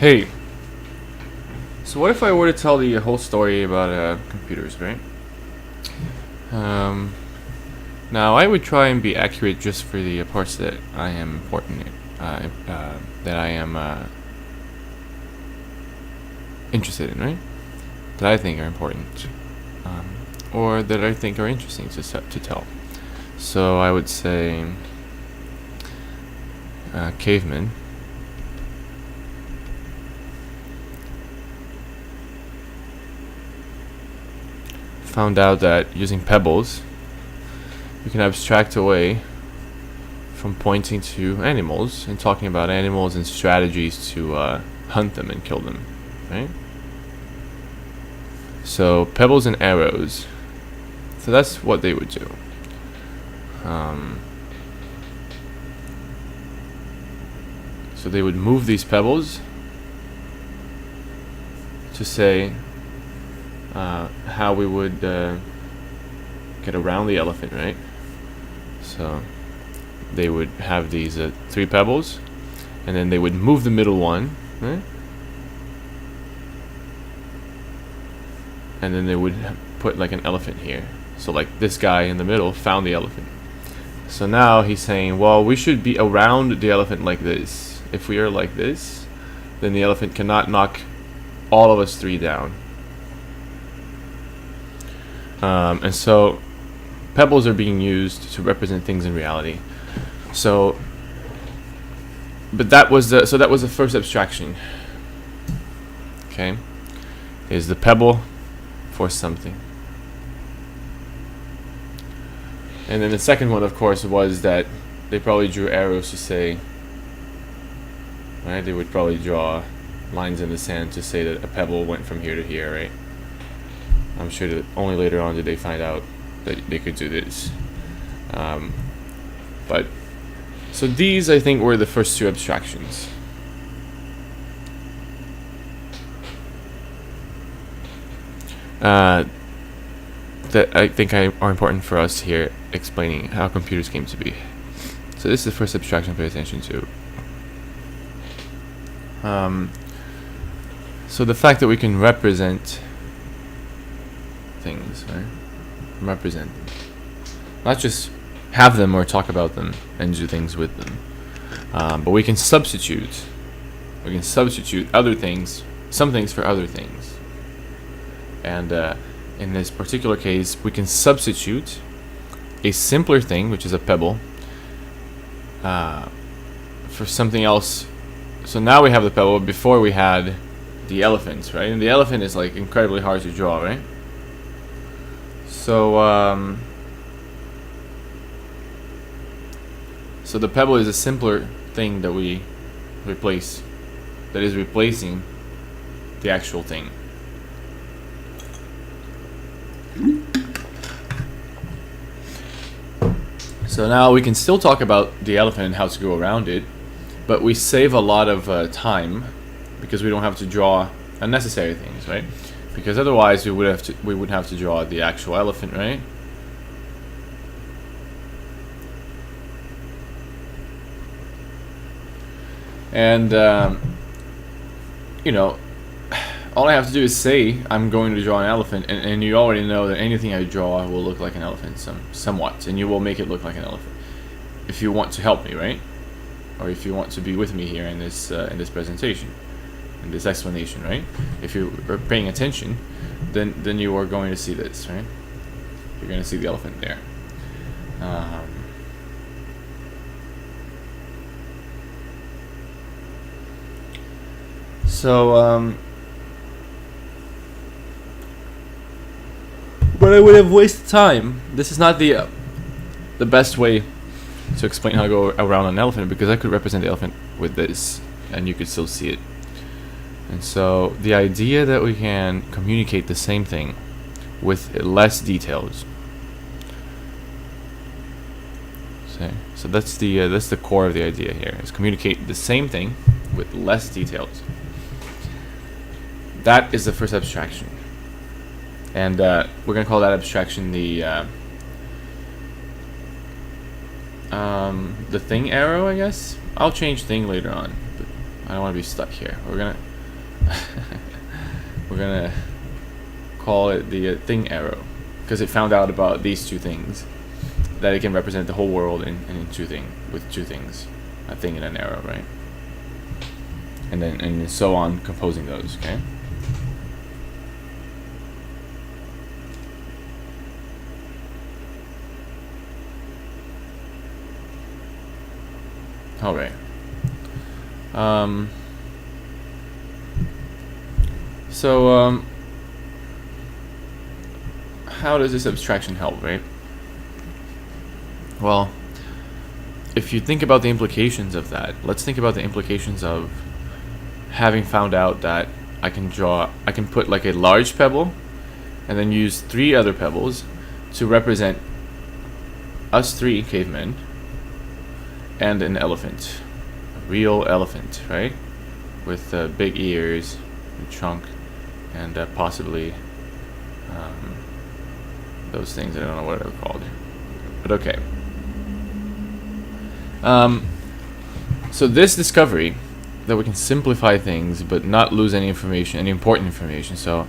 Hey, so what if I were to tell the whole story about computers, right? Um, Now I would try and be accurate just for the parts that I am important in, that I am interested in, right? That I think are important, or that I think are interesting to tell. So I would say cavemen. Found out that using pebbles, you can abstract away from pointing to animals and talking about animals and strategies to hunt them and kill them, right? So pebbles and arrows. So that's what they would do. So they would move these pebbles to say how we would get around the elephant, right? So they would have these 3 pebbles, and then they would move the middle one, right? And then they would put like an elephant here. So like this guy in the middle found the elephant. So now he's saying, well, we should be around the elephant like this. If we are like this, then the elephant cannot knock all of us 3 down. And so pebbles are being used to represent things in reality. So, but that was the first abstraction. Okay, is the pebble for something. And then the second one, of course, was that they probably drew arrows to say, right? They would probably draw lines in the sand to say that a pebble went from here to here, right? I'm sure that only later on did they find out that they could do this. But so these, I think, were the first 2 abstractions. That I think are important for us here, explaining how computers came to be. So this is the first abstraction to pay attention to. So the fact that we can represent things, right? Represent them. Not just have them or talk about them and do things with them. But we can substitute. We can substitute other things, some things for other things. And in this particular case, we can substitute a simpler thing, which is a pebble, for something else. So now we have the pebble. Before we had the elephants, right? And the elephant is like incredibly hard to draw, right? So so the pebble is a simpler thing that we replace, that is replacing the actual thing. So now we can still talk about the elephant and how to go around it, but we save a lot of time because we don't have to draw unnecessary things, right? Because otherwise we would have to draw the actual elephant, right? And you know, all I have to do is say I'm going to draw an elephant, and you already know that anything I draw will look like an elephant somewhat, and you will make it look like an elephant if you want to help me, right? Or if you want to be with me here in this presentation, in this explanation, right? If you are paying attention, then you are going to see this, right? You're going to see the elephant there. But I would have wasted time. This is not the best way to explain how to go around an elephant, because I could represent the elephant with this, and you could still see it. And so the idea that we can communicate the same thing with less details. So that's the core of the idea here, is communicate the same thing with less details. That is the first abstraction. And we're going to call that abstraction the thing arrow, I guess. I'll change thing later on, but I don't want to be stuck here. We're gonna we're gonna call it the thing arrow, because it found out about these two things, that it can represent the whole world in with two things, a thing and an arrow, right? And so on, composing those. Okay. All right. So how does this abstraction help, right? Well, if you think about the implications of that, let's think about the implications of having found out that I can put like a large pebble and then use 3 other pebbles to represent us 3 cavemen and an elephant, a real elephant, right? With big ears and trunk and possibly those things. I don't know what they're called, but okay. So this discovery that we can simplify things but not lose any information, any important information. So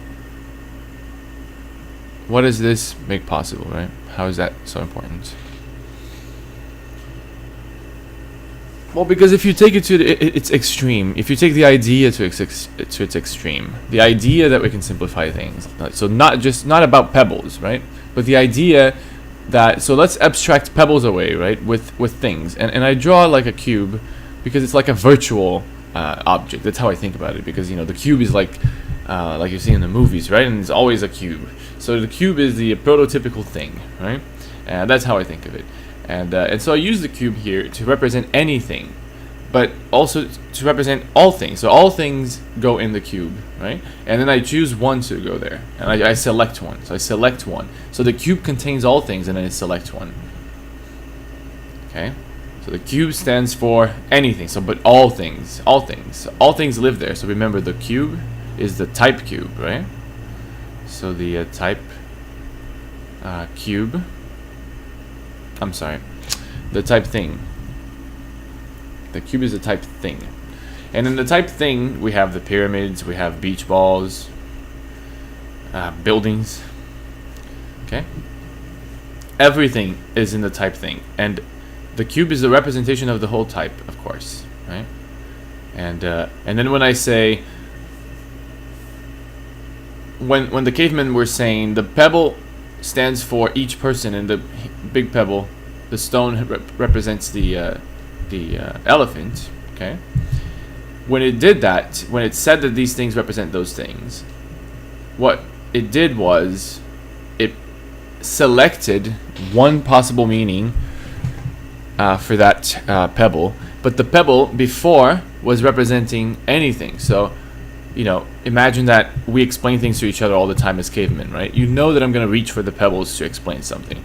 what does this make possible, right? How is that so important? Well, because if you take it to its extreme, if you take the idea to its extreme, the idea that we can simplify things, so not about pebbles, right? But the idea that, so let's abstract pebbles away, right? With things, and I draw like a cube because it's like a virtual object. That's how I think about it, because the cube is like you see in the movies, right? And it's always a cube. So the cube is the prototypical thing, right? And that's how I think of it. And so I use the cube here to represent anything, but also to represent all things. So all things go in the cube, right? And then I choose one to go there, and I select one. So I select one. So the cube contains all things, and then I select one. Okay? So the cube stands for anything. So, but all things, all things. So all things live there. So remember, the cube is the type cube, right? So the type cube. I'm sorry, the type thing. The cube is the type thing. And in the type thing, we have the pyramids, we have beach balls, buildings. Okay? Everything is in the type thing. And the cube is the representation of the whole type, of course, right? And then when I say, when the cavemen were saying the pebble stands for each person, and the big pebble, the stone, represents the elephant. Okay. When it did that, when it said that these things represent those things, what it did was it selected one possible meaning for that pebble, but the pebble before was representing anything. So imagine that we explain things to each other all the time as cavemen, right? You know that I'm going to reach for the pebbles to explain something.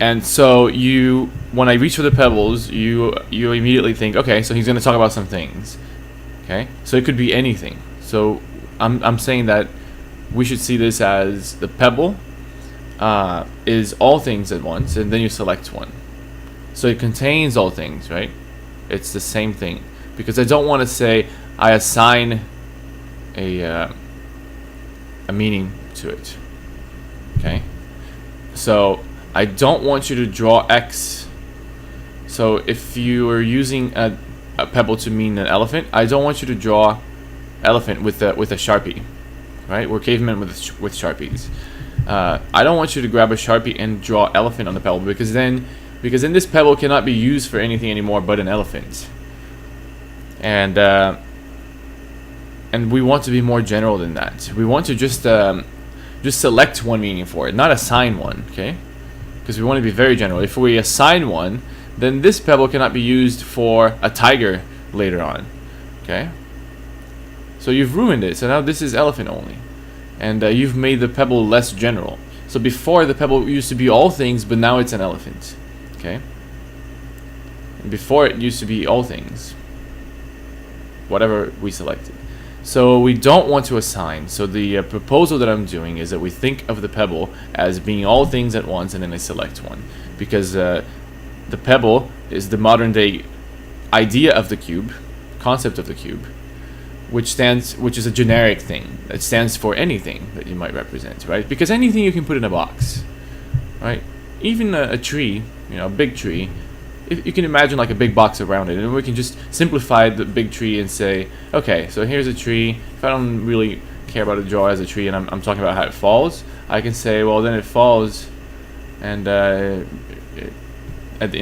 And so when I reach for the pebbles, you immediately think, okay, so he's going to talk about some things. Okay? So it could be anything. So I'm saying that we should see this as the pebble is all things at once, and then you select one. So it contains all things, right? It's the same thing. Because I don't want to say I assign a meaning to it. Okay? So I don't want you to draw X. So if you are using a pebble to mean an elephant, I don't want you to draw elephant with a Sharpie. Right? We're cavemen with Sharpies. I don't want you to grab a Sharpie and draw elephant on the pebble, because then this pebble cannot be used for anything anymore but an elephant. And we want to be more general than that. We want to just select one meaning for it, not assign one, okay? Because we want to be very general. If we assign one, then this pebble cannot be used for a tiger later on, okay? So you've ruined it. So now this is elephant only, and you've made the pebble less general. So before, the pebble used to be all things, but now it's an elephant, okay? And before, it used to be all things, whatever we selected. So we don't want to assign. So the proposal that I'm doing is that we think of the pebble as being all things at once, and then I select one, because the pebble is the modern day idea of the cube, concept of the cube, which is a generic thing that stands for anything that you might represent, right? Because anything you can put in a box, right? Even a tree, you know, a big tree, if you can imagine like a big box around it, and we can just simplify the big tree and say, okay, so here's a tree. If I don't really care about a draw as a tree, and I'm talking about how it falls, I can say, well, then it falls, and in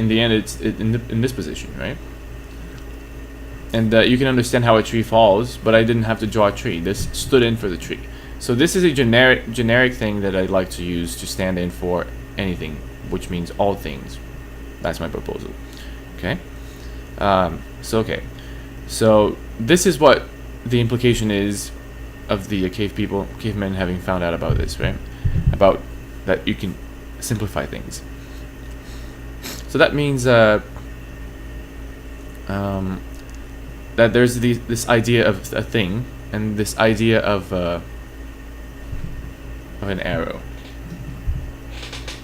the end, it's in this position, right? And you can understand how a tree falls, but I didn't have to draw a tree. This stood in for the tree. So this is a generic thing that I like to use to stand in for anything, which means all things. That's my proposal. Okay. So this is what the implication is of the cavemen having found out about this, right? About that you can simplify things. So that means that there's this idea of a thing and this idea of an arrow,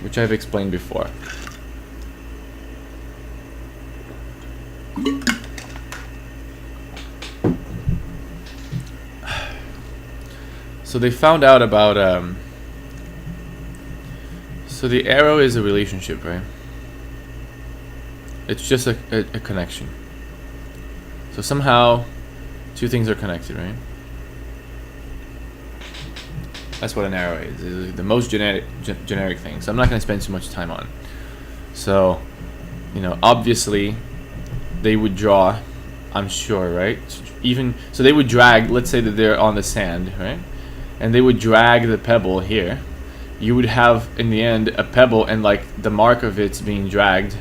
which I've explained before. So they found out about so the arrow is a relationship, right? It's just a connection. So somehow two things are connected, right? That's what an arrow is. It's the most generic thing. So I'm not going to spend too much time on it. So, you know, obviously they would draw, I'm sure, right? Even so, they would drag. Let's say that they're on the sand, right? And they would drag the pebble here. You would have in the end a pebble and like the mark of it's being dragged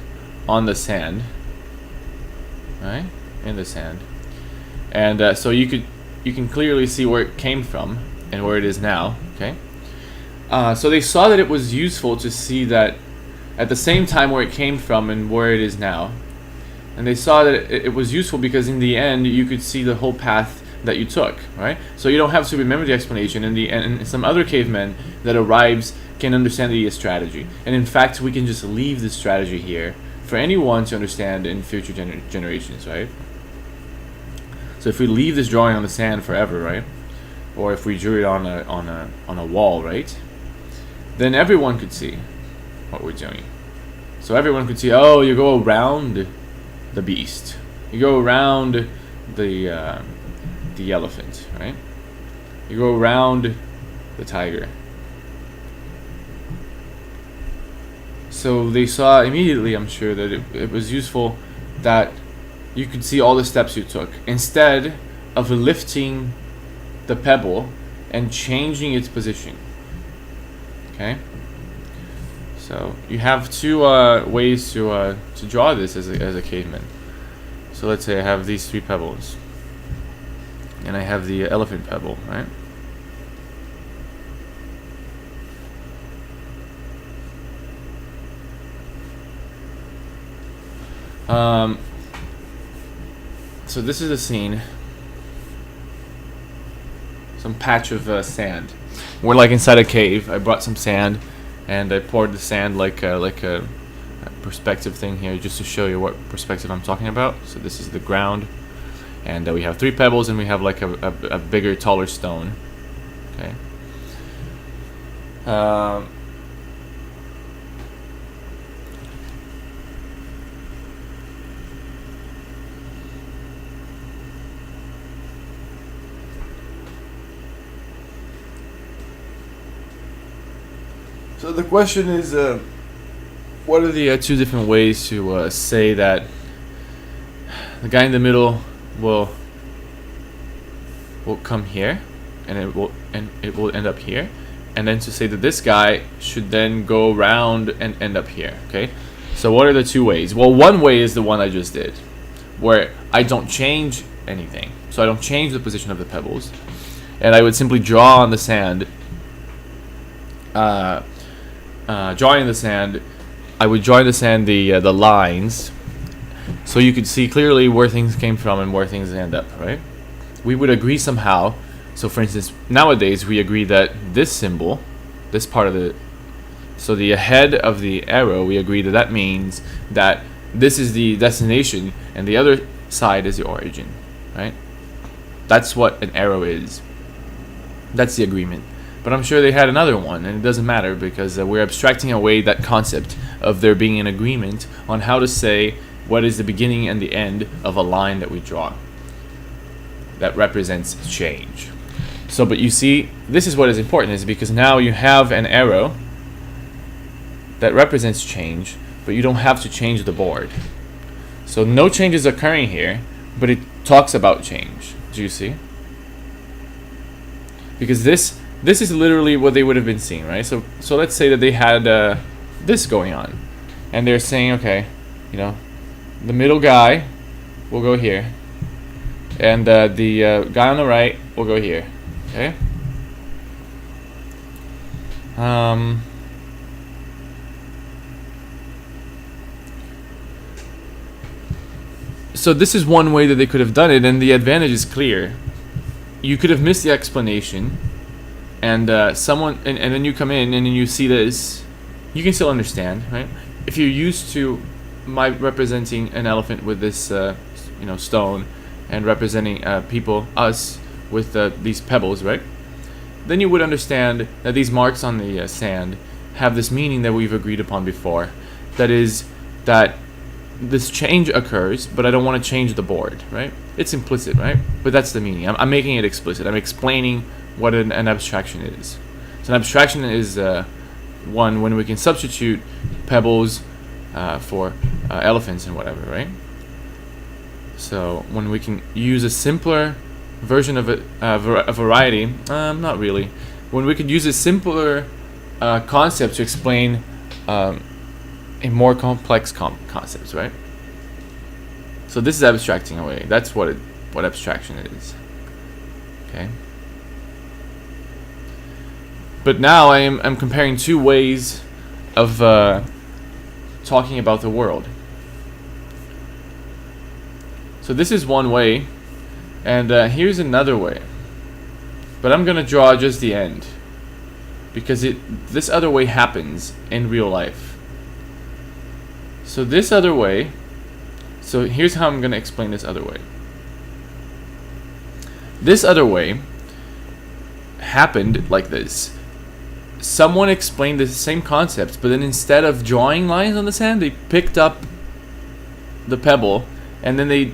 on the sand, right? In the sand, and so you can clearly see where it came from and where it is now. Okay, so they saw that it was useful to see that at the same time where it came from and where it is now, and they saw that it was useful because in the end you could see the whole path that you took, right? So you don't have to remember the explanation, and some other cavemen that arrives can understand the strategy, and in fact we can just leave the strategy here for anyone to understand in future generations, right? So if we leave this drawing on the sand forever, right, or if we drew it on a wall, right, then everyone could see what we're doing. So everyone could see, oh, you go around the beast, you go around the elephant, right? You go around the tiger. So they saw immediately, I'm sure, that it was useful that you could see all the steps you took instead of lifting the pebble and changing its position. Okay, so you have two ways to draw this as a caveman. So let's say I have these three pebbles, and I have the elephant pebble, right? So this is a scene, some patch of sand. We're like inside a cave. I brought some sand, and I poured the sand like a perspective thing here, just to show you what perspective I'm talking about. So this is the ground, and we have three pebbles, and we have like a bigger, taller stone. Okay. So the question is, what are the two different ways to say that the guy in the middle will come here, and it will end up here, and then to say that this guy should then go around and end up here. Okay, so what are the two ways? Well, one way is the one I just did, where I don't change anything, so I don't change the position of the pebbles, and I would simply draw on the sand. Drawing in the sand, I would draw in the sand the lines, so you could see clearly where things came from and where things end up, right? We would agree somehow. So for instance, nowadays we agree that this symbol, this part of the head of the arrow, we agree that means that this is the destination, and the other side is the origin, right? That's what an arrow is. That's the agreement. But I'm sure they had another one, and it doesn't matter because we're abstracting away that concept of there being an agreement on how to say what is the beginning and the end of a line that we draw that represents change. So, but you see, this is what is important, is because now you have an arrow that represents change, but you don't have to change the board. So no change is occurring here, but it talks about change. Do you see? Because this is literally what they would have been seeing, right? So let's say that they had this going on, and they're saying, okay, you know, the middle guy will go here, and the guy on the right will go here. Okay. So this is one way that they could have done it, and the advantage is clear. You could have missed the explanation, and someone, and then you come in and then you see this, you can still understand, right? If you're used to my representing an elephant with this, you know, stone, and representing people, us, with these pebbles, right? Then you would understand that these marks on the sand have this meaning that we've agreed upon before. That is, that this change occurs, but I don't want to change the board, right? It's implicit, right? But that's the meaning. I'm making it explicit. I'm explaining what an abstraction is. So an abstraction is one when we can substitute pebbles for elephants and whatever, right? So when we can use a simpler version of a variety, not really. When we could use a simpler concept to explain a more complex concepts, right? So this is abstracting away. That's what abstraction is. Okay. But now I'm comparing two ways of talking about the world. So this is one way, and here's another way. But I'm gonna draw just the end, because this other way happens in real life. So this other way, so here's how I'm gonna explain this other way. This other way happened like this. Someone explained the same concept, but then instead of drawing lines on the sand, they picked up the pebble and then they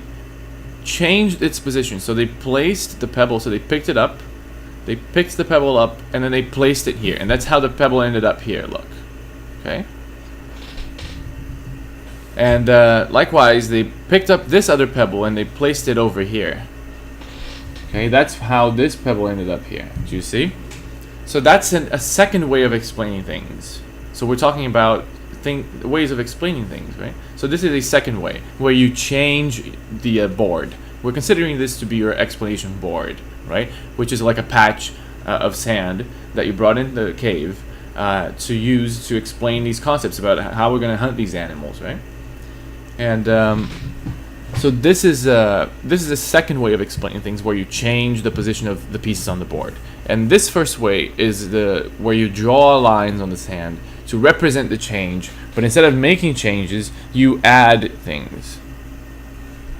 changed its position. So they placed the pebble, so they picked it up, they picked the pebble up, and then they placed it here. And that's how the pebble ended up here, look. Okay? And likewise, they picked up this other pebble and they placed it over here. Okay, that's how this pebble ended up here. Do you see? So that's a second way of explaining things. So we're talking about ways of explaining things, right? So this is a second way, where you change the board. We're considering this to be your explanation board, right? Which is like a patch of sand that you brought in the cave to use to explain these concepts about how we're going to hunt these animals, right? And so this is a second way of explaining things, where you change the position of the pieces on the board. And this first way is where you draw lines on the sand to represent the change, but instead of making changes, you add things.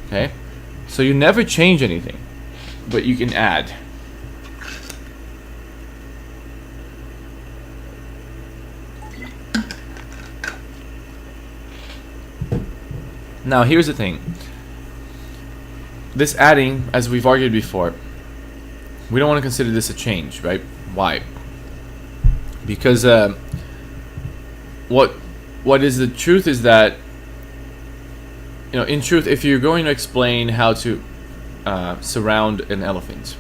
Okay? So you never change anything, but you can add. Now here's the thing. This adding, as we've argued before, we don't want to consider this a change, right? Why? Because what is the truth is that, you know, in truth, if you're going to explain how to surround an elephant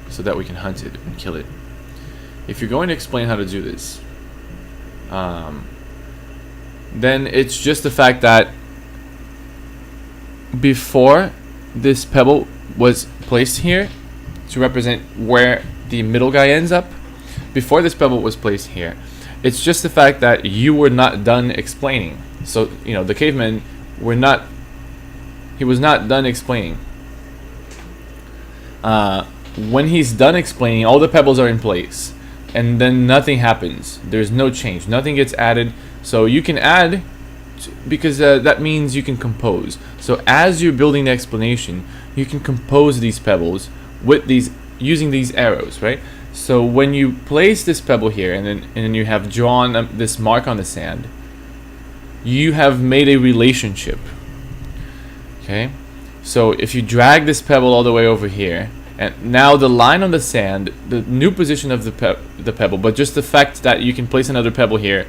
so that we can hunt it and kill it, if you're going to explain how to do this, then it's just the fact that before this pebble was placed here to represent where the middle guy ends up, before this pebble was placed here, it's just the fact that you were not done explaining. So, you know, the cavemen he was not done explaining. When he's done explaining, all the pebbles are in place, and then nothing happens. There's no change. Nothing gets added. So you can add because that means you can compose. So as you're building the explanation, you can compose these pebbles with these, using these arrows, right? So when you place this pebble here and then you have drawn this mark on the sand, you have made a relationship. Okay, so if you drag this pebble all the way over here, and now the line on the sand, the new position of the pebble, but just the fact that you can place another pebble here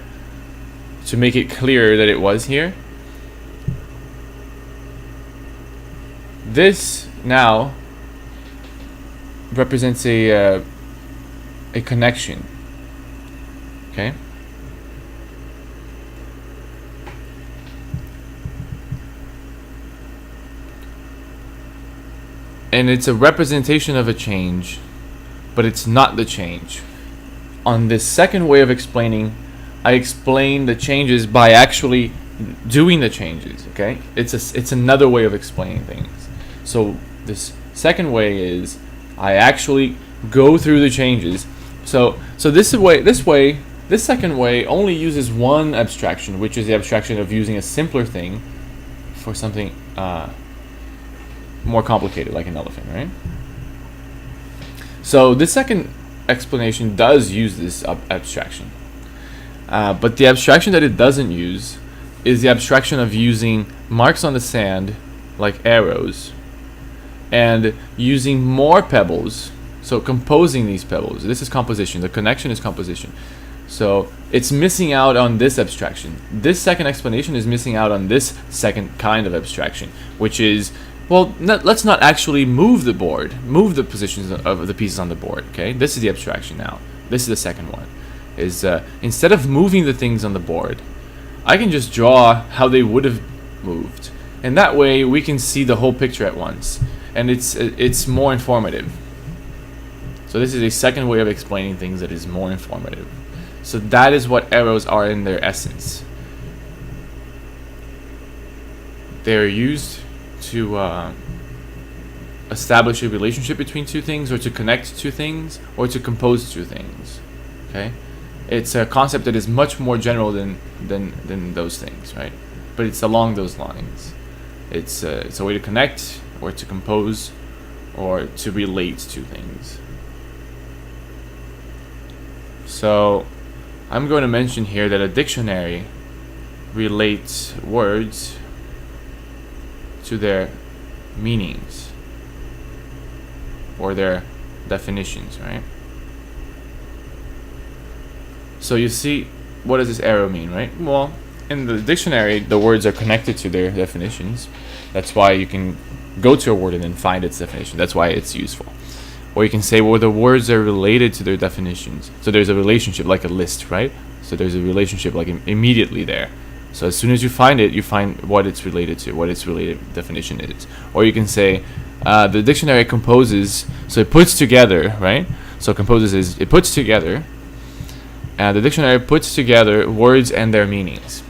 to make it clearer that it was here. This now represents a connection. Okay. And it's a representation of a change, but it's not the change. On this second way of explaining, I explain the changes by actually doing the changes. Okay, it's another way of explaining things. So this second way is I actually go through the changes. So this second way only uses one abstraction, which is the abstraction of using a simpler thing for something more complicated, like an elephant, right? So this second explanation does use this abstraction, but the abstraction that it doesn't use is the abstraction of using marks on the sand, like arrows, and using more pebbles. So composing these pebbles. This is composition. The connection is composition. So it's missing out on this abstraction. This second explanation is missing out on this second kind of abstraction, which is, well, let's not actually move the board, move the positions of the pieces on the board. Okay, this is the abstraction now. This is the second one. Is instead of moving the things on the board, I can just draw how they would have moved, and that way we can see the whole picture at once, and it's more informative. So this is a second way of explaining things that is more informative. So that is what arrows are in their essence. They're used to establish a relationship between two things, or to connect two things, or to compose two things. Okay, it's a concept that is much more general than those things, right? But it's along those lines. It's a way to connect, or to compose, or to relate to things. So I'm going to mention here that a dictionary relates words to their meanings or their definitions, right? So you see, what does this arrow mean, right? Well, in the dictionary, the words are connected to their definitions. That's why you can go to a word and then find its definition. That's why it's useful. Or you can say, well, the words are related to their definitions. So there's a relationship, like a list, right? So there's a relationship like immediately there. So as soon as you find it, you find what it's related to, what its related definition is. Or you can say, the dictionary composes, so it puts together, right? So composes is, it puts together, and the dictionary puts together words and their meanings.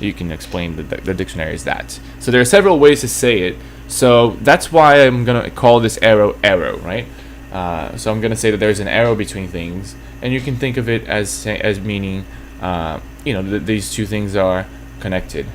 You can explain the dictionary is that. So there are several ways to say it. So that's why I'm going to call this arrow, right? So I'm going to say that there's an arrow between things, and you can think of it as meaning, these two things are connected.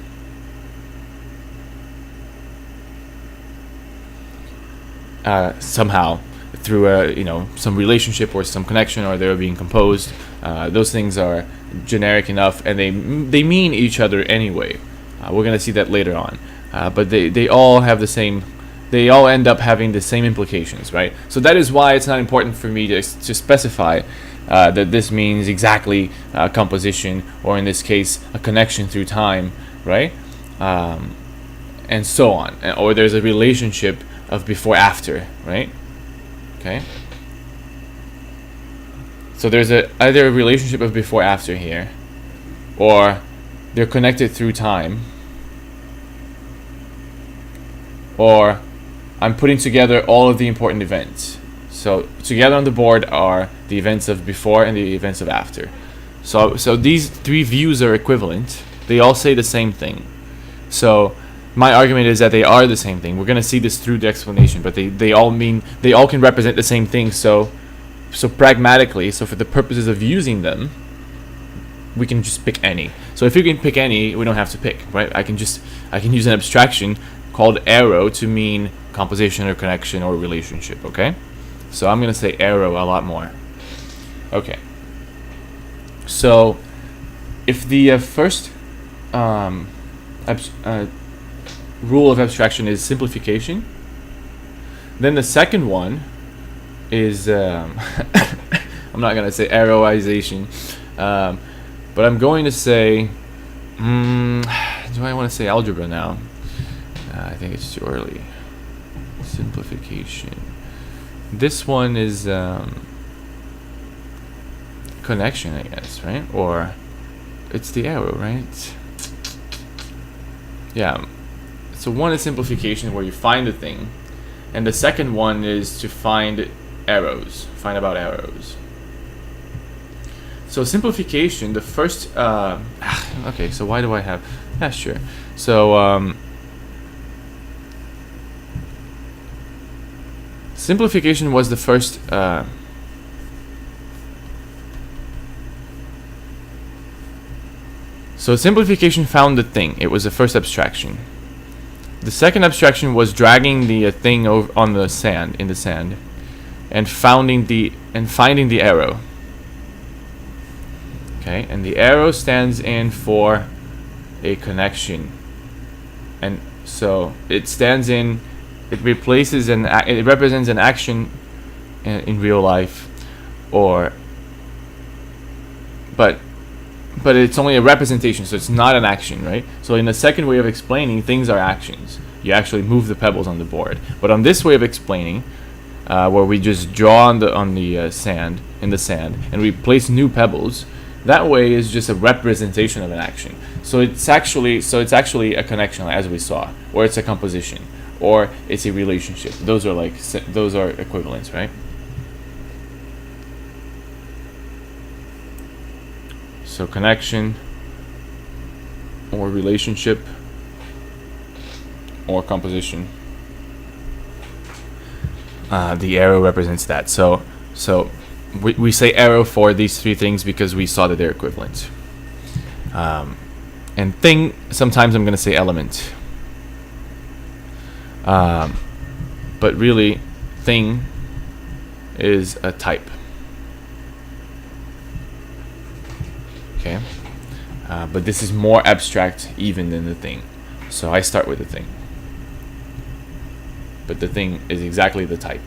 Somehow, through some relationship or some connection, or they're being composed. Those things are generic enough, and they mean each other anyway. We're going to see that later on. But they all have the same, they all end up having the same implications, right? So that is why it's not important for me to specify that this means exactly composition, or in this case, a connection through time, right? And so on. Or there's a relationship of before-after, right? Okay. So there's either a relationship of before-after here, or they're connected through time, or I'm putting together all of the important events. So together on the board are the events of before and the events of after. So these three views are equivalent. They all say the same thing. So my argument is that they are the same thing. We're going to see this through the explanation, but they all can represent the same thing. So pragmatically, so for the purposes of using them, we can just pick any. So if you can pick any, we don't have to pick, right? I can use an abstraction called arrow to mean composition or connection or relationship, okay? So I'm going to say arrow a lot more. Okay. So if the first rule of abstraction is simplification, then the second one is I'm not going to say arrowization, but I'm going to say do I want to say algebra now? I think it's too early. Simplification. This one is connection, I guess, right? Or it's the arrow, right? Yeah. So one is simplification, where you find a thing, and the second one is to find arrows. Find about arrows. So simplification, the first okay, so why do I have, yeah, sure. So simplification was the first so simplification found the thing. It was the first abstraction. The second abstraction was dragging the thing over on the sand, in the sand, and finding the arrow. Okay, and the arrow stands in for a connection, and so it stands in. It replaces it represents an action in real life, or but it's only a representation, so it's not an action, right? So in the second way of explaining, things are actions. You actually move the pebbles on the board. But on this way of explaining, where we just draw on the sand, in the sand, and we place new pebbles, that way is just a representation of an action. So it's actually a connection, as we saw, or it's a composition, or it's a relationship. Those are equivalents, right? So connection, or relationship, or composition. The arrow represents that. So we say arrow for these three things because we saw that they're equivalent. And thing, sometimes I'm going to say element. But really, thing is a type. Okay, but this is more abstract even than the thing. So I start with the thing. But the thing is exactly the type.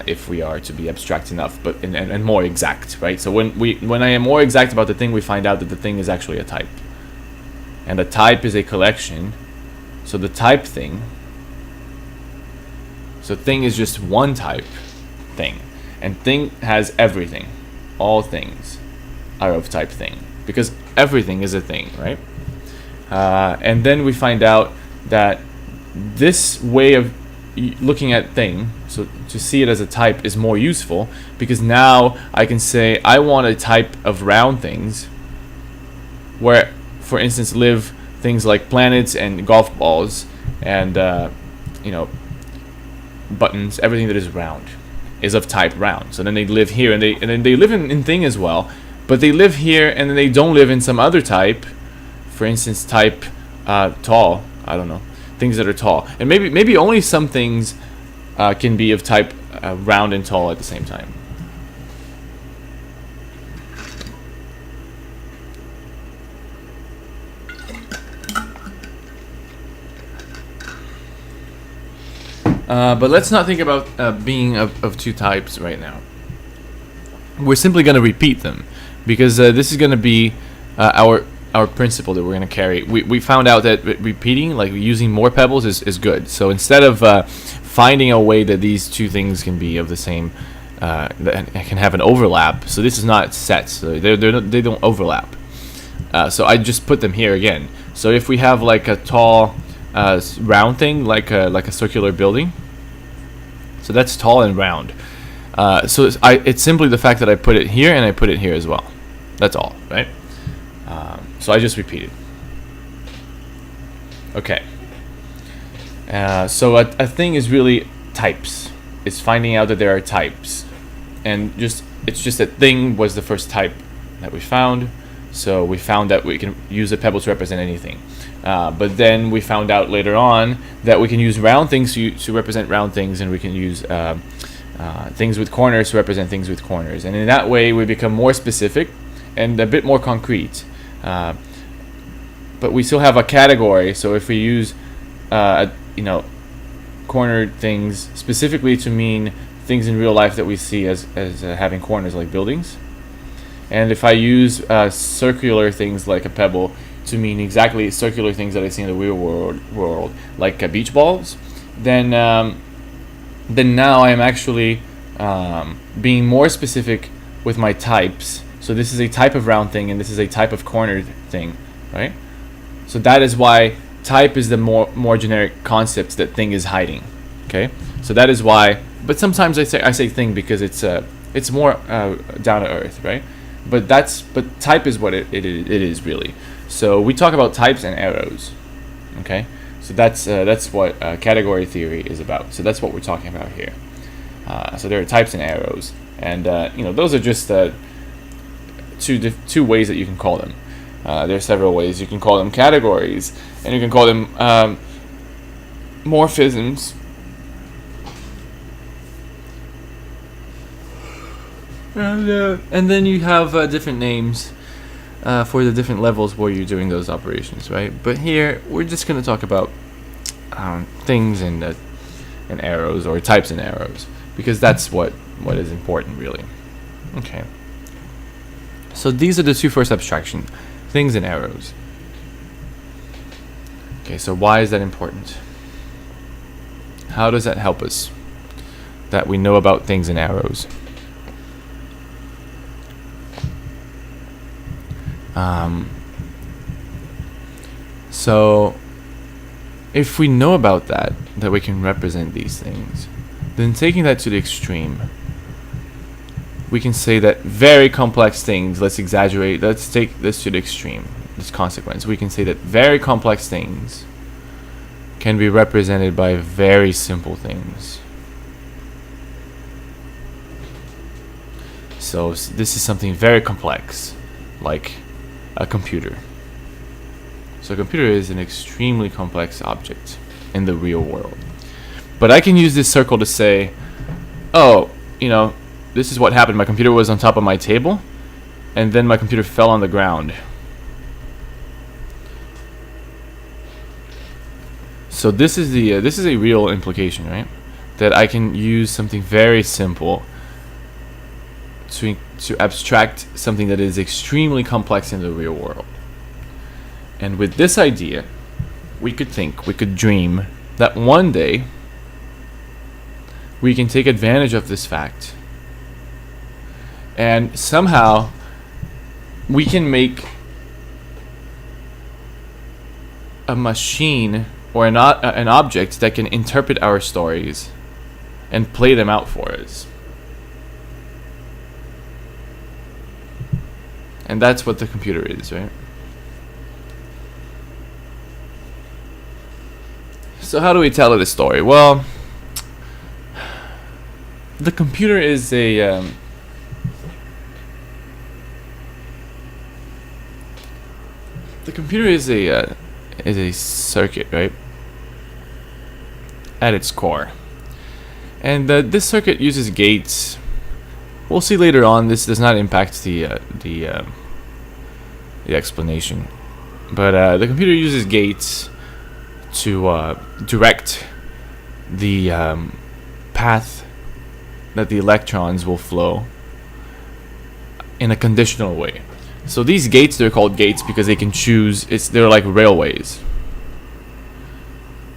If we are to be abstract enough, but and more exact, right? So when I am more exact about the thing, we find out that the thing is actually a type. And a type is a collection. So the type thing. So thing is just one type thing. And thing has everything. All things are of type thing, because everything is a thing, right? And then we find out that this way of looking at thing, so to see it as a type, is more useful, because now I can say I want a type of round things where, for instance, live things like planets and golf balls and buttons. Everything that is round is of type round. So then they live here, and then they live in thing as well. But they live here, and then they don't live in some other type. For instance, type tall. I don't know, things that are tall, and maybe only some things can be of type round and tall at the same time. But let's not think about being of two types right now. We're simply going to repeat them, because this is going to be our principle that we're going to carry. We found out that repeating, like using more pebbles, is good. So instead of finding a way that these two things can be of the same, that can have an overlap. So this is not set. So they don't overlap. So I just put them here again. So if we have like a tall round thing, like a circular building, so that's tall and round. So it's simply the fact that I put it here and I put it here as well. That's all, right? So I just repeated. Okay. So a thing is really types. It's finding out that there are types, and it's just that thing was the first type that we found. So we found that we can use a pebble to represent anything. But then we found out later on that we can use round things to represent round things, and we can use things with corners to represent things with corners. And in that way, we become more specific and a bit more concrete. But we still have a category. So if we use, cornered things specifically to mean things in real life that we see as having corners, like buildings, and if I use circular things like a pebble to mean exactly circular things that I see in the real world, like beach balls, then now I am actually being more specific with my types. So this is a type of round thing, and this is a type of cornered thing, right? So that is why type is the more generic concept that thing is hiding. Okay, so that is why. But sometimes I say thing because it's more down to earth, right? But type is what it is really. So we talk about types and arrows. Okay, so that's what category theory is about. So that's what we're talking about here. So there are types and arrows, and those are just two ways that you can call them. There are several ways. You can call them categories, and you can call them morphisms. And then you have different names for the different levels where you're doing those operations, right? But here we're just going to talk about things and arrows, or types and arrows, because that's what is important, really. Okay. So these are the two first abstractions, things and arrows. Okay, so why is that important? How does that help us, that we know about things and arrows? So if we know about that we can represent these things, then taking that to the extreme, we can say that very complex things, let's take this to the extreme, this consequence. We can say that very complex things can be represented by very simple things. So this is something very complex, like a computer. So a computer is an extremely complex object in the real world. But I can use this circle to say, oh, this is what happened. My computer was on top of my table, and then my computer fell on the ground. So this is a real implication, right? That I can use something very simple to abstract something that is extremely complex in the real world. And with this idea, we could dream that one day we can take advantage of this fact, and somehow we can make a machine or an object that can interpret our stories and play them out for us. And that's what the computer is, right? So how do we tell it a story? Well, the computer is a circuit, right? At its core, and this circuit uses gates. We'll see later on. This does not impact the explanation, but the computer uses gates to direct the path that the electrons will flow in a conditional way. So these gates, they're called gates because they can choose. They're like railways.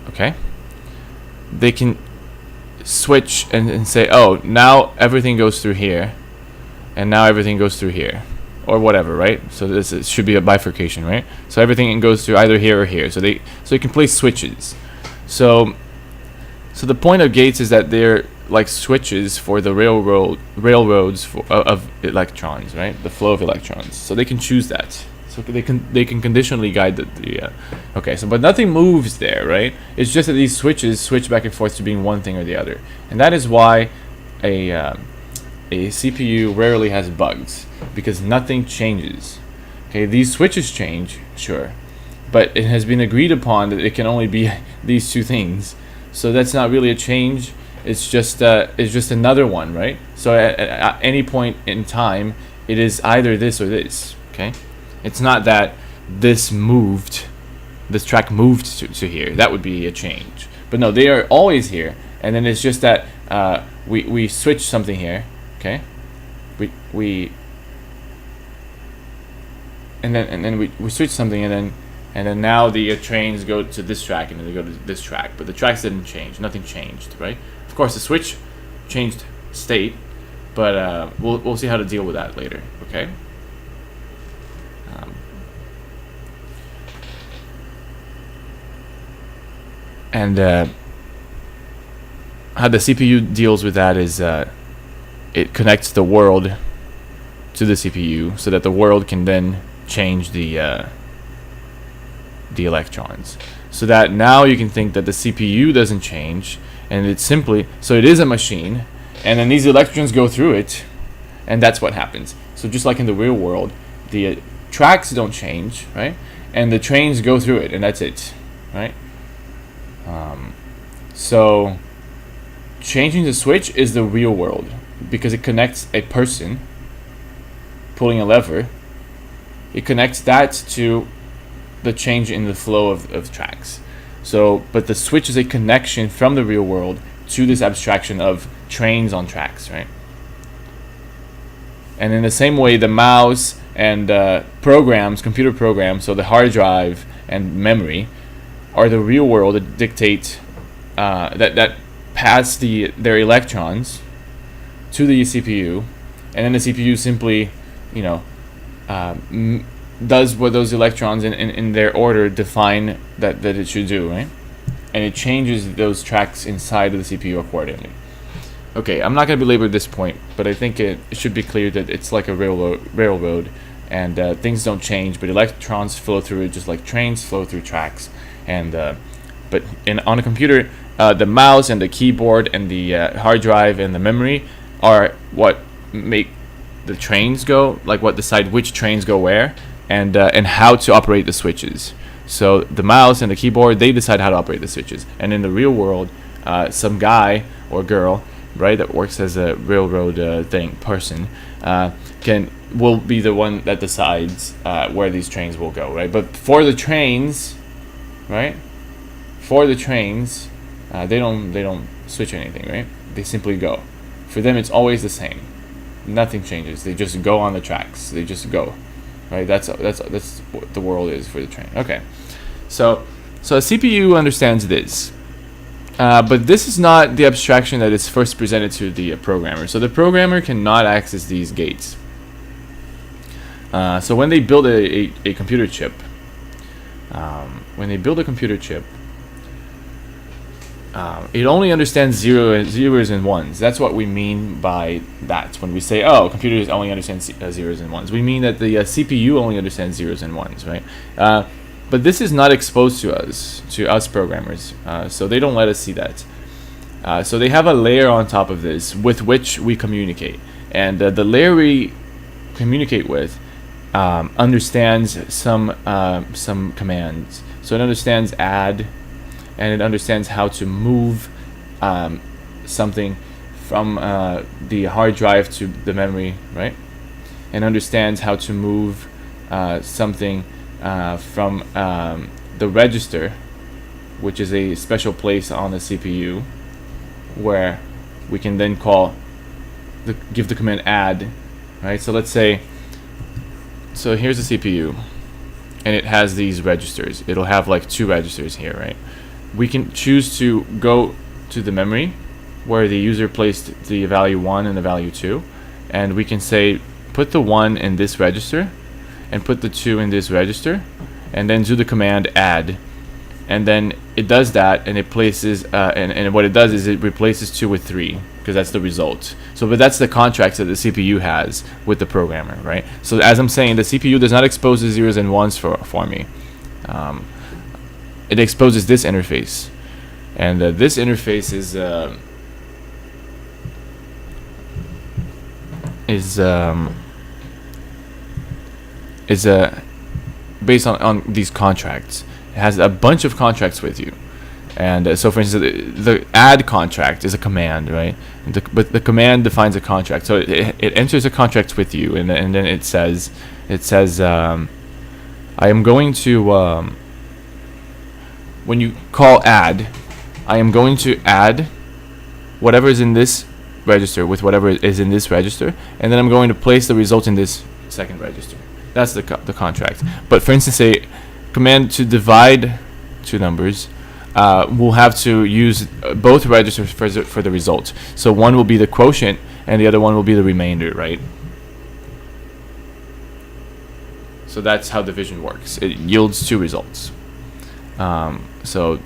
Okay, they can switch and say, oh, now everything goes through here, and now everything goes through here, or whatever, right? So it should be a bifurcation, right? So everything goes through either here or here. So you can place switches. So the point of gates is that they're like switches for the railroads of electrons, right? The flow of electrons. So they can choose that. So they can conditionally guide the okay. So but nothing moves there, right? It's just that these switches switch back and forth to being one thing or the other, and that is why a CPU rarely has bugs, because nothing changes. Okay, these switches change, sure, but it has been agreed upon that it can only be these two things. So that's not really a change. It's just another one, right? So at any point in time, it is either this or this. Okay, it's not that this track moved to here. That would be a change. But no, they are always here. And then it's just that we switch something here. Okay, we switch something, and then now the trains go to this track, and then they go to this track. But the tracks didn't change. Nothing changed, right? Of course, the switch changed state, but we'll see how to deal with that later. Okay. And how the CPU deals with that is it connects the world to the CPU so that the world can then change the electrons. So that now you can think that the CPU doesn't change, and it's simply, so it is a machine, and then these electrons go through it, and that's what happens. So just like in the real world, the tracks don't change, right? And the trains go through it, and that's it, right? So changing the switch is the real world because it connects a person pulling a lever. It connects that to the change in the flow of tracks. So, but the switch is a connection from the real world to this abstraction of trains on tracks, right? And in the same way, the mouse and programs, computer programs, so the hard drive and memory, are the real world that dictate that pass their electrons to the CPU, and then the CPU simply, does what those electrons in their order define that it should do, right? And it changes those tracks inside of the CPU accordingly. Okay, I'm not going to belabor this point, but I think it should be clear that it's like a railroad, and things don't change, but electrons flow through it just like trains flow through tracks. And but on a computer, the mouse and the keyboard and the hard drive and the memory are what make the trains go, like what decide which trains go where, and how to operate the switches. So the mouse and the keyboard, they decide how to operate the switches. And in the real world, some guy or girl, right, that works as a railroad person, will be the one that decides where these trains will go, right? But for the trains, right? For the trains, they don't switch anything, right? They simply go. For them, it's always the same. Nothing changes. They just go on the tracks. They just go, right? That's what the world is for the train. Okay, so a CPU understands this, but this is not the abstraction that is first presented to the programmer. So the programmer cannot access these gates. So when they build a computer chip, it only understands zeros and ones. That's what we mean by that. When we say, oh, computers only understand zeros and ones, we mean that the CPU only understands zeros and ones, right? But this is not exposed to us programmers, so they don't let us see that. So they have a layer on top of this with which we communicate, and the layer we communicate with understands some commands. So it understands add, and it understands how to move something from the hard drive to the memory, right? And understands how to move something from the register, which is a special place on the CPU, where we can then give the command add, right? So let's say, so here's the CPU, and it has these registers. It'll have like 2 registers here, right? We can choose to go to the memory where the user placed the value 1 and the value 2, and we can say put the 1 in this register and put the 2 in this register, and then do the command add, and then it does that, and it places and what it does is it replaces 2 with 3, because that's the result. So but that's the contract that the CPU has with the programmer, right? So as I'm saying, the CPU does not expose the zeros and ones for me. It exposes this interface, and this interface based on these contracts. It has a bunch of contracts with you. And so, for instance, the add contract is a command, right? But the command defines a contract. So it enters a contract with you, and then it says, I am going to, when you call add, I am going to add whatever is in this register with whatever is in this register, and then I'm going to place the result in this second register. That's the contract. But for instance, a command to divide two numbers, we'll have to use both registers for the result. So one will be the quotient and the other one will be the remainder, right? So that's how division works. It yields two results. So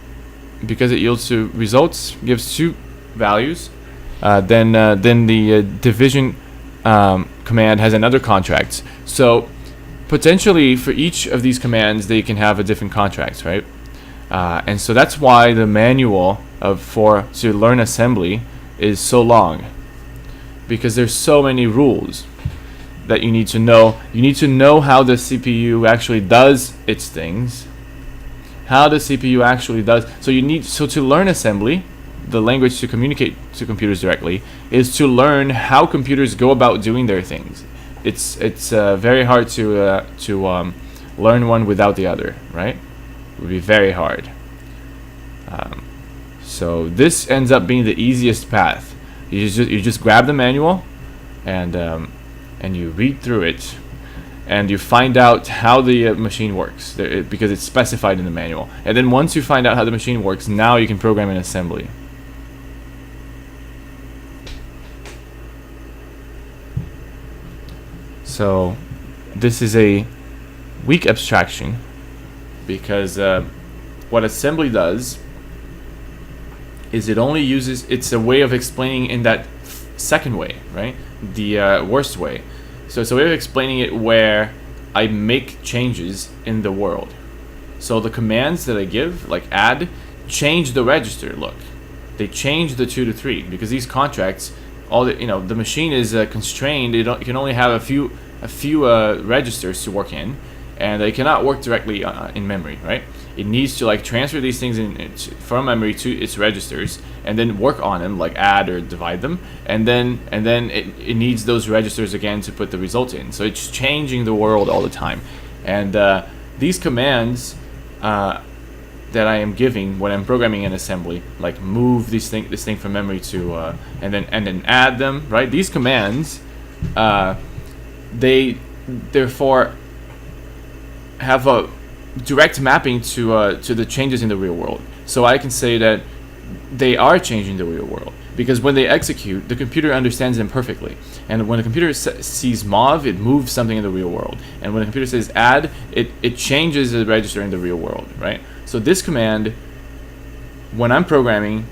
because it yields two results, gives two values, then the division command has another contract. So potentially for each of these commands, they can have a different contract, right? And so that's why the manual to learn assembly is so long, because there's so many rules that you need to know. You need to know how the CPU actually does its things, how the CPU actually does. So to learn assembly, the language to communicate to computers directly, is to learn how computers go about doing their things. It's very hard to learn one without the other, right? It would be very hard. So this ends up being the easiest path. You just grab the manual and you read through it, and you find out how the machine works because it's specified in the manual. And then once you find out how the machine works, now you can program in assembly. So this is a weak abstraction, because what assembly does is it's a way of explaining in that second way, right? The worst way. So it's a way of explaining it where I make changes in the world. So the commands that I give, like add, change the register. Look, they change the 2 to 3 because these contracts, the machine is constrained. It can only have a few registers to work in, and they cannot work directly in memory, right? It needs to transfer these things from memory to its registers, and then work on them, like add or divide them, and then it needs those registers again to put the result in. So it's changing the world all the time, and these commands that I am giving when I'm programming an assembly, like move this thing from memory to and then add them, right? These commands, they therefore have a direct mapping to the changes in the real world. So I can say that they are changing the real world because when they execute, the computer understands them perfectly. And when the computer sees mauve, it moves something in the real world. And when the computer says add, it changes the register in the real world, right? So this command, when I'm programming,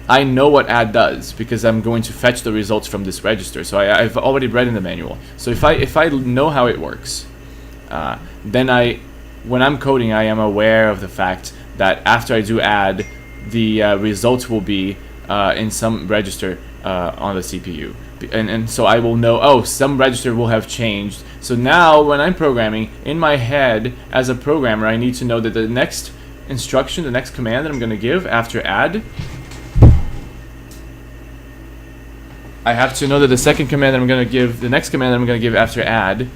I know what add does because I'm going to fetch the results from this register. So I've already read in the manual. So if I know how it works, then when I'm coding, I am aware of the fact that after I do add, the result will be in some register on the CPU. And so I will know, oh, some register will have changed. So now when I'm programming, in my head, as a programmer, I need to know that the next instruction, the next command that I'm going to give after add, I have to know that the second command that I'm going to give, the next command that I'm going to give after add,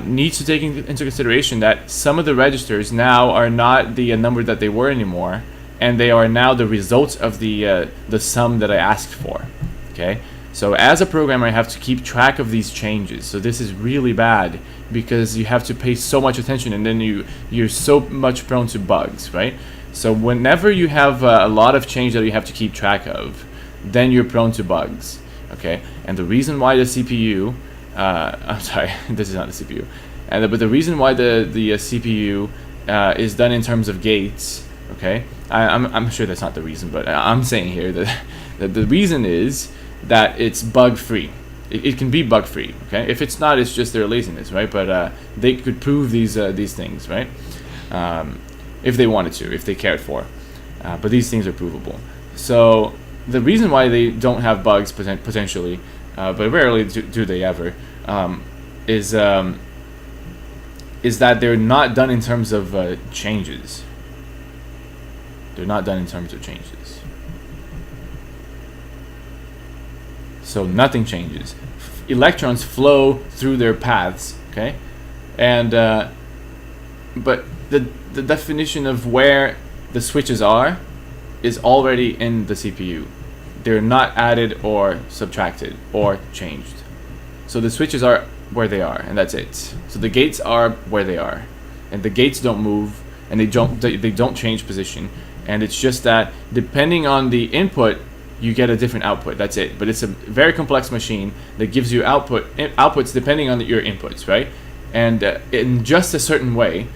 needs to take into consideration that some of the registers now are not the number that they were anymore, and they are now the results of the sum that I asked for. Okay, so as a programmer, I have to keep track of these changes. So this is really bad because you have to pay so much attention, and then you're so much prone to bugs, right? So whenever you have a lot of change that you have to keep track of, then you're prone to bugs. Okay, and the reason why the CPU I'm sorry, this is not the CPU. But the reason why the CPU is done in terms of gates, okay? I'm sure that's not the reason, but I'm saying here that the reason is that it's bug-free. It can be bug-free, okay? If it's not, it's just their laziness, right? But they could prove these things, right? If they wanted to, if they cared for. But these things are provable. So the reason why they don't have bugs potentially, but rarely do they ever, is is that they're not done in terms of changes. They're not done in terms of changes. So nothing changes. Electrons flow through their paths, okay? And but the definition of where the switches are is already in the CPU. They're not added or subtracted or changed. So the switches are where they are, and that's it. So the gates are where they are, and the gates don't move, and they don't change position. And it's just that depending on the input, you get a different output. That's it. But it's a very complex machine that gives you outputs depending on your inputs, right? And in just a certain way.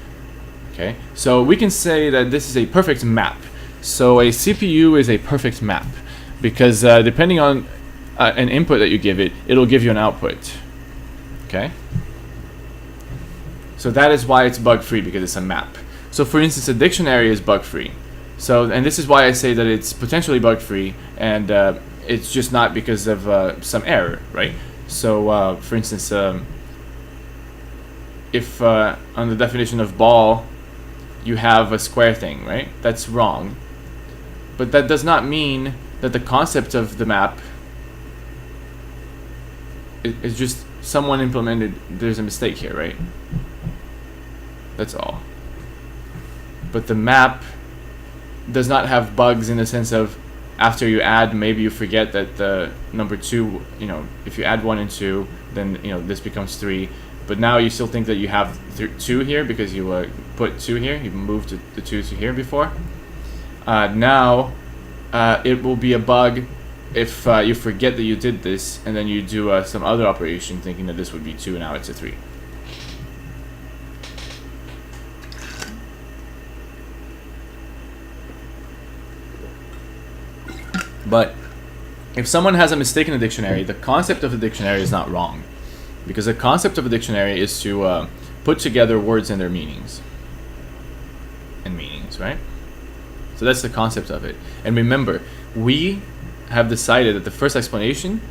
Okay. So we can say that this is a perfect map. So a CPU is a perfect map because depending on an input that you give it, it'll give you an output. Okay. So that is why it's bug-free, because it's a map. So for instance, a dictionary is bug-free. So, and this is why I say that it's potentially bug-free, and it's just not because of some error, right? So, for instance, if on the definition of ball, you have a square thing, right? That's wrong. But that does not mean that the concept of the map is just someone implemented, there's a mistake here, right? That's all. But the map does not have bugs in the sense of after you add, maybe you forget that the number 2, you know, if you add 1 and 2, then, you know, this becomes 3. But now you still think that you have 2 here because you put 2 here. You moved the 2 to here before. Now it will be a bug if you forget that you did this and then you do some other operation thinking that this would be 2 and now it's a 3. But if someone has a mistake in the dictionary, the concept of the dictionary is not wrong. Because the concept of a dictionary is to put together words and their meanings. And meanings, right? So that's the concept of it. And remember, we have decided that the first explanation,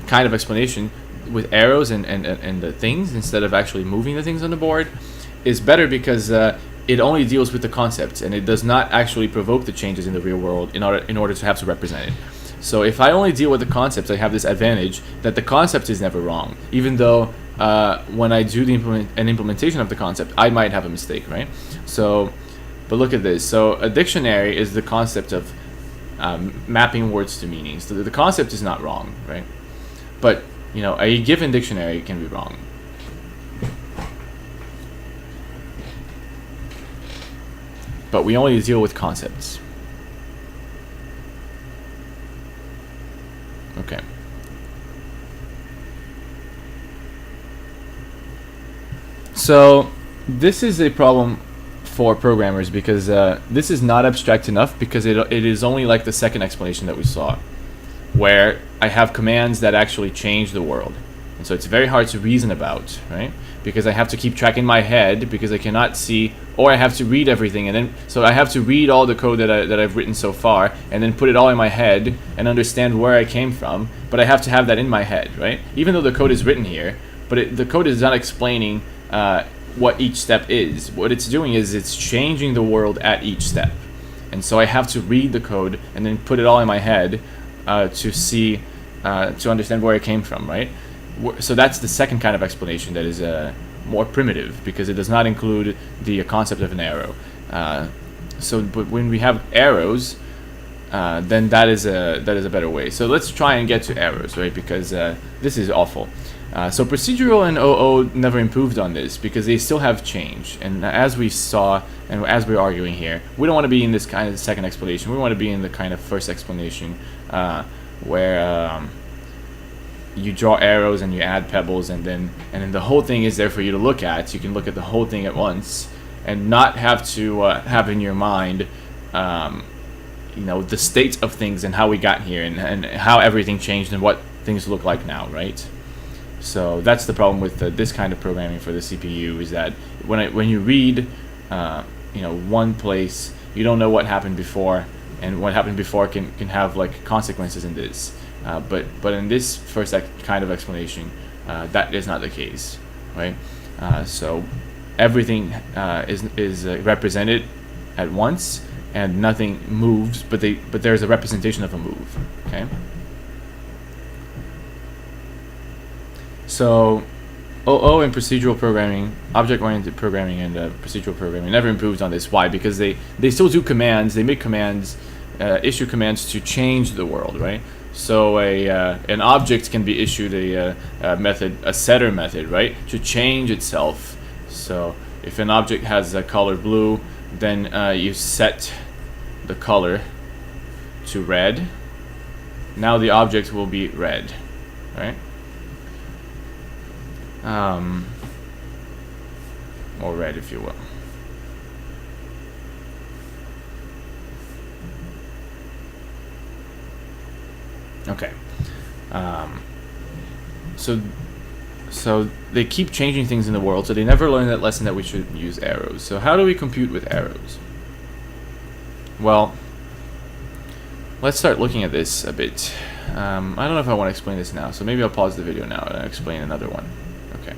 kind of explanation, with arrows and the things, instead of actually moving the things on the board, is better because it only deals with the concepts, and it does not actually provoke the changes in the real world in order to have to represent it. So if I only deal with the concepts, I have this advantage that the concept is never wrong, even though when I do an implementation of the concept, I might have a mistake, right? So, but look at this. So a dictionary is the concept of mapping words to meanings. So the concept is not wrong, right? But, you know, a given dictionary can be wrong. But we only deal with concepts. Okay. So this is a problem for programmers because this is not abstract enough because it is only like the second explanation that we saw, where I have commands that actually change the world. And so it's very hard to reason about, right? Because I have to keep track in my head because I cannot see, or I have to read everything, and then so I have to read all the code that I've written so far, and then put it all in my head and understand where I came from. But I have to have that in my head, right? Even though the code is written here, but the code is not explaining what each step is. What it's doing is it's changing the world at each step, and so I have to read the code and then put it all in my head to see, to understand where it came from, right? So that's the second kind of explanation that is more primitive because it does not include the concept of an arrow. But when we have arrows, then that is a better way. So let's try and get to arrows, right? Because this is awful. So procedural and OO never improved on this because they still have change. And as we saw and as we're arguing here, we don't want to be in this kind of second explanation. We want to be in the kind of first explanation where you draw arrows and you add pebbles, and then the whole thing is there for you to look at. You can look at the whole thing at once and not have to have in your mind you know, the state of things and how we got here and how everything changed and what things look like now, right? So that's the problem with this kind of programming for the CPU, is that when you read you know, one place, you don't know what happened before, and what happened before can have like consequences in this. But in this first kind of explanation, that is not the case, right? So everything is represented at once, and nothing moves, but there's a representation of a move. Okay. So, OO in procedural programming, object-oriented programming, and procedural programming never improved on this. Why? Because they still do commands. They make commands, issue commands to change the world, right? So an object can be issued a setter method, right, to change itself. So if an object has a color blue, then you set the color to red. Now the object will be red, right? Or red, if you will. Okay. So they keep changing things in the world, so they never learn that lesson that we should use arrows. So how do we compute with arrows? Well, let's start looking at this a bit. I don't know if I want to explain this now, so maybe I'll pause the video now and explain another one. Okay.